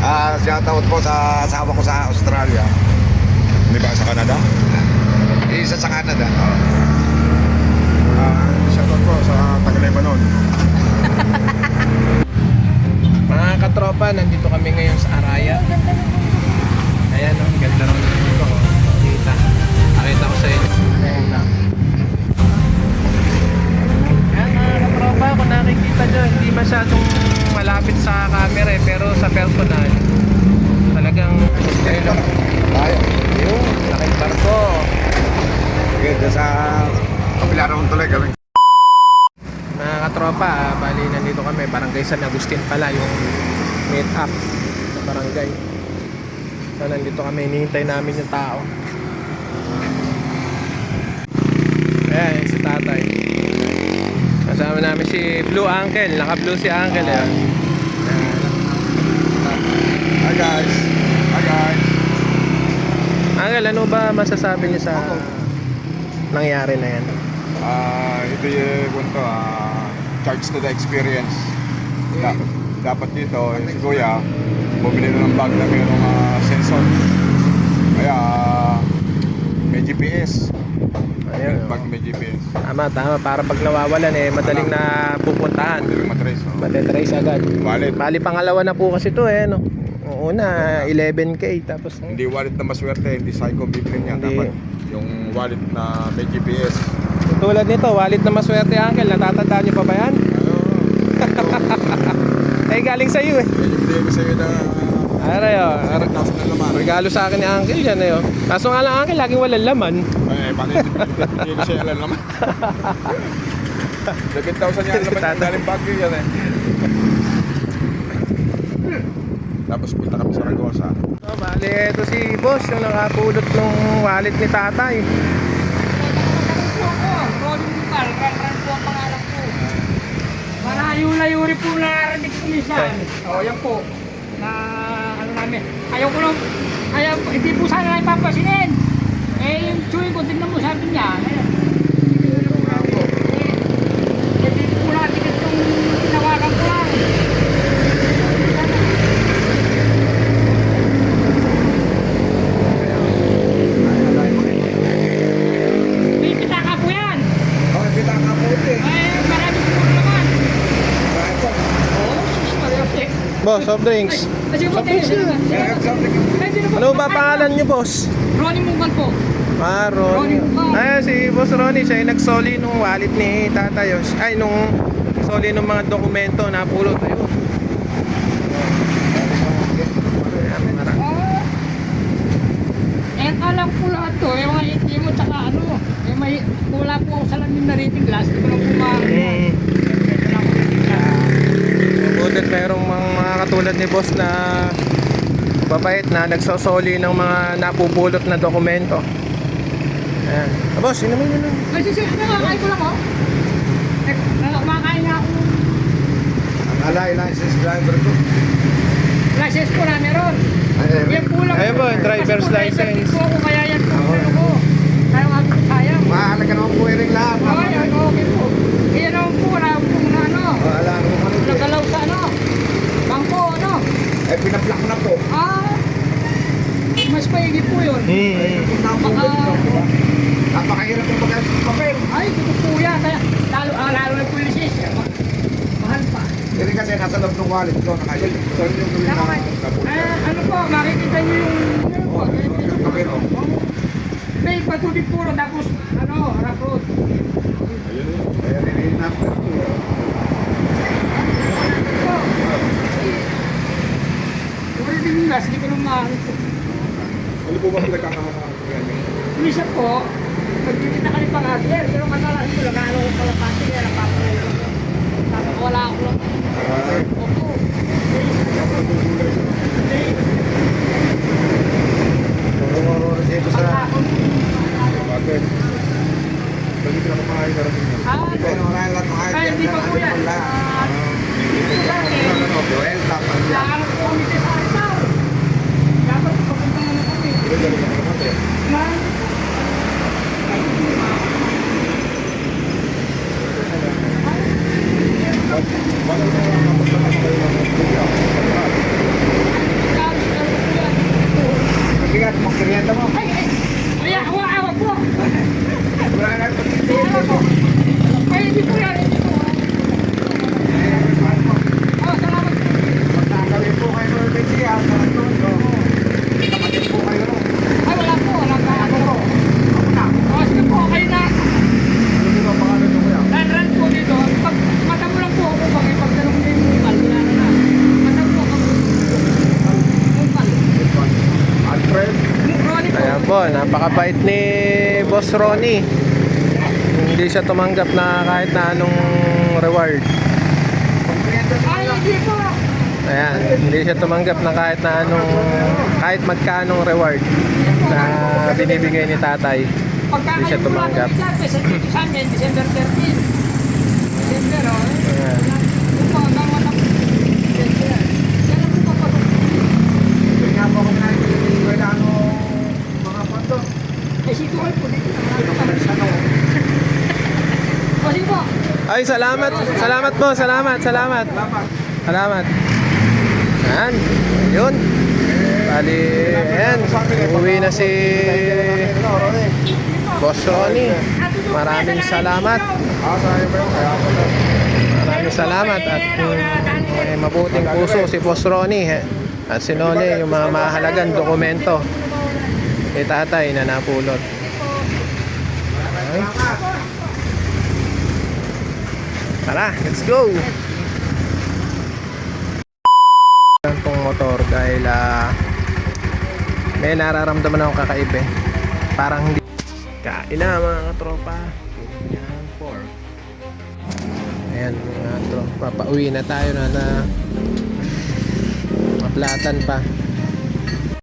Shoutout po sa asawa ko sa Australia. Di ba sa Canada? Isa sa Canada. Shoutout po sa taga-Lebanon. Mga katropa, nandito kami ngayon sa Araya. Ayan o, ganda rin dito ko. Nakita ko sa inyo. Ayan na. Ayan mga katropa, kung nakikita nyo, hindi masyadong malapit sa camera eh, pero sa personal talagang ayun o. Tayo. Yun, laking barko. Sige, dyan sa kabila naman tuloy kami. Mga katropa, bali nandito kami, barangay San Agustin pala yung meet up sa barangay. So nandito kami, hinihintay namin yung tao. Ayan, si tatay. Kasama namin si Blue Uncle, naka-blue si Uncle. Ayan. Hi guys. Hi guys. Uncle, ano ba masasabi niyo sa nangyari na yan? Ito yung kwento, charge to the experience. Dapat dito, si Kuya, bumili na ng bag na mayroong sensor. Kaya, may GPS. Ayun, Bag may GPS. tama, para pag nawawalan eh, madaling na pupuntahan. Madaling matrace. No? Matetrace agad. Wallet. Bali pangalawa na po kasi to eh, no? Una, 11K, tapos Hindi wallet na maswerte, hindi psycho bibili niya. Hindi. Dapat yung wallet na may GPS. tulad nito, wallet na maswerte Uncle, natatandaan niyo pa ba yan? Eh galing sa iyo eh. Yan yung bigay ko sa'yo na Aray oh, 1,000 na laman. regalo sa akin ni Uncle yan eh. Oh. Kaso nga lang Uncle, laging walang laman. Paano hindi ko siya alam naman. 7,000 yan naman yung galing Baguio yan eh. Tapos punta kami sa Ragosa. So, bali, ito si boss, yung nakapulot ng wallet ni tatay. Rolling Bukal, ran po ang pangalan ko. Malayo-layo rin po narinig ko minsan. O, yan po. Na ano namin. Ayaw ko lang, hindi po sana na ipapasinin. Eh, yung chewing ko, tignan mo sabi niya. Hindi po natin itong tinawagan ko lang. Pipita ka po yan. Okay, kita ka po ito eh. Eh, marami po naman. Oo, susunod. Boss, soft drinks. Kasi po, Ano ba pangalan niyo boss? Ronnie Mugan po. Ah, Ronnie. Ay, si Boss Ronnie, siya yung nagsoli nung wallet ni Tatay. Ay, nung soli ng mga dokumento na pulot. Ayun. Eh, alam ko lahat to. Eh, mga ATM mo, tsaka ano. Eh, may wala po ako sa lamin na rating glass. Hindi ko lang pumakas. Ito lang po rating glass. Mabutit mayroong mga katulad ni boss na babait na nagsosoli ng mga napupulot na dokumento. Ayan. Ah, boss, inumin nyo lang. Kasi nakakain ko lang, oh. Eh, kumakain na ako. Ang alay license driver ko. License po na meron. Yan po lang. Ayun po, driver's Kasi po, driver license. din po ako, kaya yan po. Ano ko. Kaya nga po sayang. Mahalaga naman po rin lahat. Okay, okay po. Iyan naman po, wala po na ano. Wala naman ano. Nagalaw sa ano. Bangko, ano. Eh, pinaplak na po. Mas paigi po yun. Napakahirap yung magkakasin ng papel. Ay, ito po yan. Kaya, lalo na po yung lisensya. Mahal pa. Hindi kasi nasa loob ng wallet ko. Nakayun. So, yung gawin na Ano po, makikita nyo yung ano po. papel. May patuloy puro, tapos ano, rough road. Kaya rin na po. Wala din yung gas, hindi ko nang mahal. Ano po ba pinagkakamakaan ko yan? Misa po, pagkikita ka ni Pang-Adler, pero katalahin ko lang, ano ko pala pati, kaya napapalay ko. Tapos wala ako lang. Opo. Tumuro dito sa... Pagkakon. Bakit? Pwede ka na kumakain na rin yan. Pero wala lang kahit Ay, hindi pa po yan. Dito sa akin, Joel, tapos yan. nakahanap po kami sa Arisaw. Dapat papunta mo na kami. Mahal. napakabait ni Boss Ronnie. Hindi siya tumanggap na kahit na anong reward. Ay, hindi po. Ayan, hindi siya tumanggap na kahit magkanong reward na binibigay ni tatay. Hindi siya tumanggap. December 13. December, oh. Ayan. Yung mga hanggang December. Yan ang papasok. Kaya nga po ako nakikita wala mga panto. Eh, si Tuhay po dito. O, sige po. Ay, salamat. Salamat po. Salamat. Salamat. Ayan. Yun. Bali, ayan. Uwi na si Boss Ronnie. Maraming salamat. Maraming salamat at may mabuting puso si Boss Ronnie at si Nole, yung mga mahalagang dokumento ni tatay na napulot. Okay. Tara, let's go! Itong motor dahil may nararamdaman akong kakaiba eh. Parang hindi kain na mga katropa. Yan, 4. Ayan mga tropa, pauwi na tayo na maplatan pa.